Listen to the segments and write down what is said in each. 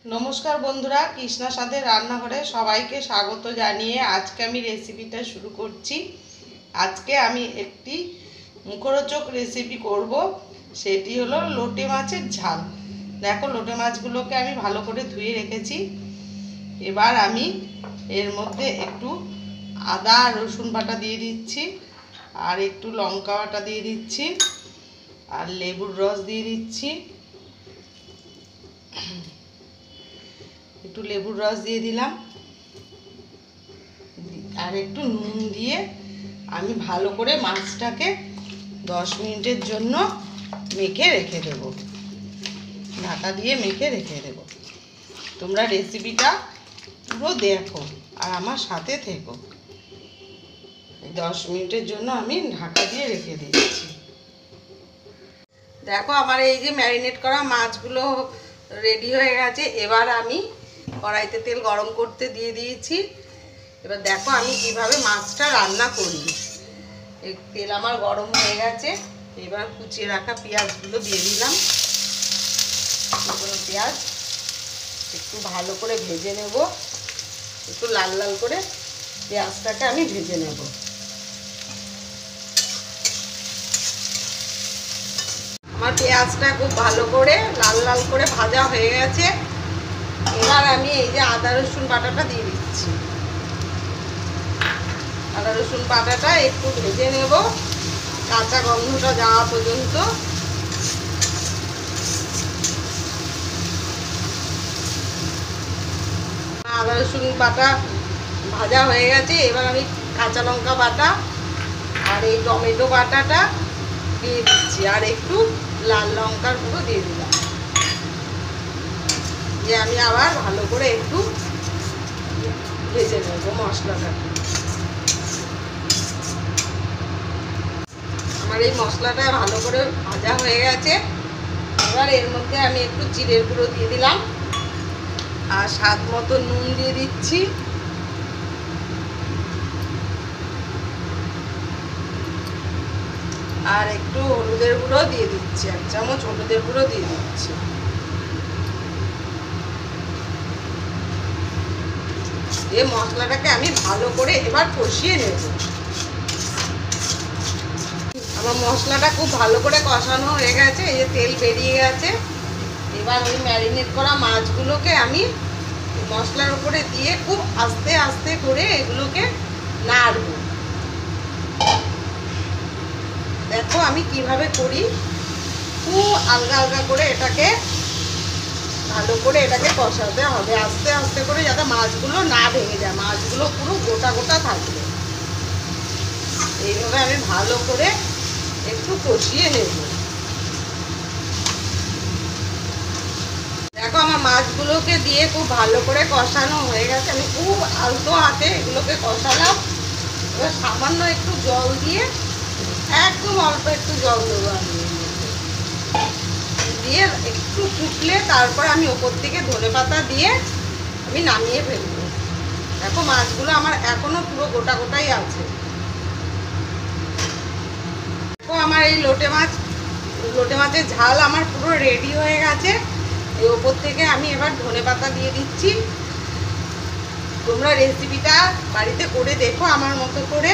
नमस्कार बंधुरा कृष्णा साथे रान्नाघरे सबाइके स्वागत जानिए आज के आमी रेसिपिटा शुरू करছি। আজকে আমি একটি মুখরোচক রেসিপি করব, সেটি হলো লোটে মাছের ঝাল। দেখো লোটে মাছগুলোকে আমি ভালো করে ধুয়ে রেখেছি। এবার আমি এর মধ্যে একটু আদা রসুন বাটা দিয়ে দিচ্ছি, আর একটু লঙ্কা বাটা দিয়ে দিচ্ছি, আর লেবুর রস দিয়ে দিচ্ছি, একটু লেবুর রস দিয়ে দিলাম, আর একটু নুন দিয়ে আমি ভালো করে মাছটাকে 10 মিনিটের জন্য মেখে রেখে দেব। ঢাকা দিয়ে মেখে রেখে দেব। তোমরা রেসিপিটা পুরো দেখো আর আমার সাথে থেকো। 10 মিনিটের জন্য আমি ঢাকা দিয়ে রেখে দিচ্ছি। দেখো আমার এই যে ম্যারিনেট করা মাছগুলো রেডি হয়ে গেছে। এবার আমি কড়াইতে তেল গরম করতে দিয়ে দিয়েছি। এবার দেখো আমি কিভাবে মাছটা রান্না করি। এই তেল আমার গরম হয়ে গেছে। এবার কুচিয়ে রাখা পেঁয়াজগুলো দিয়ে দিলাম। পেঁয়াজ একটু ভালো করে ভেজে নেব, একটু লাল লাল করে পেঁয়াজটাকে আমি ভেজে নেব। আমার পেঁয়াজটা খুব ভালো করে লাল লাল করে ভাজা হয়ে গেছে। এবার আমি এই যে আদা রসুন বাটাটা দিয়ে দিচ্ছি। আদা রসুন বাটাটা একটু ভেজে নেব, কাঁচা গন্ধটা যাওয়া পর্যন্ত। আদা রসুন বাটা ভাজা হয়ে গেছে। এবার আমি কাঁচা লঙ্কা বাটা আর এই টমেটো বাটাটা দিয়ে দিচ্ছি, আর একটু লাল লঙ্কার গুঁড়ো দিয়ে দিলাম। যে আমি আবার ভালো করে একটু ভেজে নেব মশলাটাকে। আমার এই মশলাটা ভালো করে ভাজা হয়ে গেছে। এবার এর মধ্যে আমি একটু জিরের গুঁড়ো দিয়ে দিলাম, আর স্বাদ মতো নুন দিয়ে দিচ্ছি, আর একটু হলুদের গুঁড়ো দিয়ে দিচ্ছি, 1 চামচ হলুদের গুঁড়ো দিয়ে দিচ্ছি। এই মশলাটাকে আমি ভালো করে এবার কষিয়ে নেব। আমার মশলাটা খুব ভালো করে কষানো হয়ে গেছে। এই যে তেল বেরিয়ে গেছে। এবার ওই ম্যারিনেট করা মাছগুলোকে আমি মশলার উপরে দিয়ে খুব আস্তে আস্তে করে এগুলোকে নাড়ব। দেখো আমি কিভাবে করি। খুব আলগা আলগা করে এটাকে ভালো করে এটাকে কষাতে হবে, আস্তে আস্তে করে, যাতে মাছগুলো না ভেঙে যায়, মাছগুলো পুরো গোটা গোটা থাকবে। এইভাবে আমি ভালো করে একটু কষিয়ে নেব। দেখো আমার মাছগুলোকে দিয়ে খুব ভালো করে কষানো হয়ে গেছে। আমি খুব আলতো হাতে এগুলোকে কষালাম। এবার সামান্য একটু জল দিয়ে, একদম অল্প একটু জল দেবো আমি, দিয়ে একটু ফুটলে তারপর আমি ওপর থেকে ধনেপাতা দিয়ে আমি নামিয়ে ফেলবো। দেখো মাছগুলো আমার এখনো পুরো গোটা গোটাই আছে। দেখো আমার এই লোটে মাছের ঝাল আমার পুরো রেডি হয়ে গেছে। এই ওপর থেকে আমি এবার ধনেপাতা দিয়ে দিচ্ছি। তোমরা রেসিপিটা বাড়িতে করে দেখো আমার মতো করে।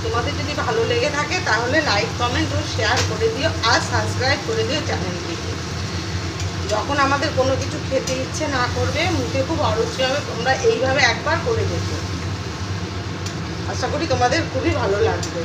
তোমাদের যদি ভালো লেগে থাকে তাহলে লাইক কমেন্ট ও শেয়ার করে দিও, আর সাবস্ক্রাইব করে দিও চ্যানেলটিকে। যখন আমাদের কোনো কিছু খেতে ইচ্ছে না করবে, মুখে খুব অরুচি হবে, তোমরা এইভাবে একবার করে দেখো। আশা করি তোমাদের খুবই ভালো লাগবে।